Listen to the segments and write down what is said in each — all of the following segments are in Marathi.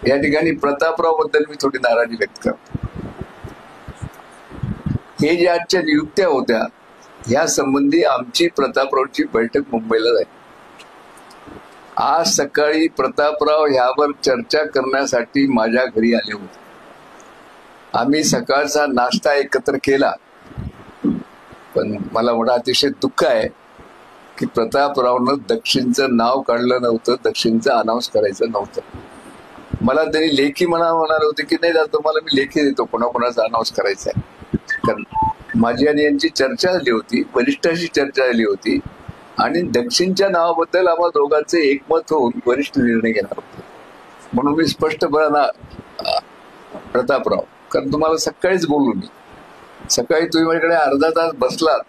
या ठिकाणी प्रतापराव बद्दल मी थोडी नाराजी व्यक्त करतो. हे ज्या आजच्या नियुक्त्या होत्या या संबंधी आमची प्रतापरावची बैठक मुंबईला झाली. आज सकाळी प्रतापराव ह्यावर चर्चा करण्यासाठी माझ्या घरी आले होते. आम्ही सकाळचा नाश्ता एकत्र केला. पण मला मोठं अतिशय दुःख आहे की प्रतापरावनं दक्षिणचं नाव काढलं नव्हतं, दक्षिणचं अनाऊन्स करायचं नव्हतं. मला त्यांनी लेखी म्हणाले होते की नाही जातो, मला मी लेखी देतो कोणाकोणाचा अनाऊन्स करायचा आहे. कारण माझी आणि यांची चर्चा झाली होती, वरिष्ठांशी चर्चा झाली होती आणि दक्षिणच्या नावाबद्दल आम्हा दोघांचे एकमत होऊन वरिष्ठ निर्णय घेणार होते. म्हणून मी स्पष्ट बोला प्रतापराव, कारण तुम्हाला सकाळीच बोललो मी. सकाळी तुम्ही माझ्याकडे अर्धा तास बसलात,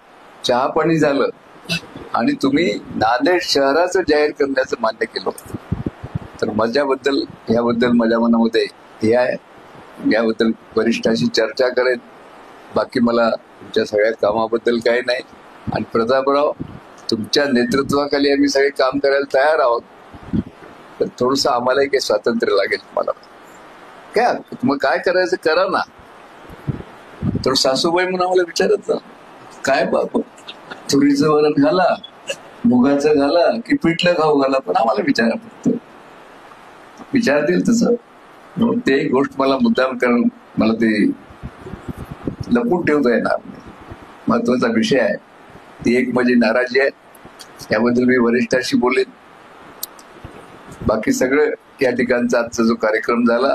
चहा पाणी झालं आणि तुम्ही नांदेड शहराचं जाहीर करण्याचं मान्य केलं होतं. तर माझ्याबद्दल याबद्दल माझ्या मनामध्ये हे आहे, याबद्दल वरिष्ठांशी चर्चा करेन. बाकी मला तुमच्या सगळ्या कामाबद्दल काही नाही. आणि प्रतापराव, तुमच्या नेतृत्वाखाली आम्ही सगळे काम करायला तयार आहोत. तर थोडंसं आम्हालाही काही स्वातंत्र्य लागेल. तुम्हाला काय मग काय करायचं करा ना. तर सासूबाई म्हणून आम्हाला विचारत ना, काय बाबा तुरीचं वरण घाला, मुगाचं घाला की पिठलं खाऊ घाला, पण आम्हाला विचारा. फक्त विचारतील तसं. ते गोष्ट मला मुद्दाम करून मला ते लपून ठेवता येणार नाही. महत्वाचा विषय आहे. ती एक माझी नाराजी आहे, याबद्दल मी वरिष्ठांशी बोलेन. बाकी सगळं या ठिकाणचा आजचा जो कार्यक्रम झाला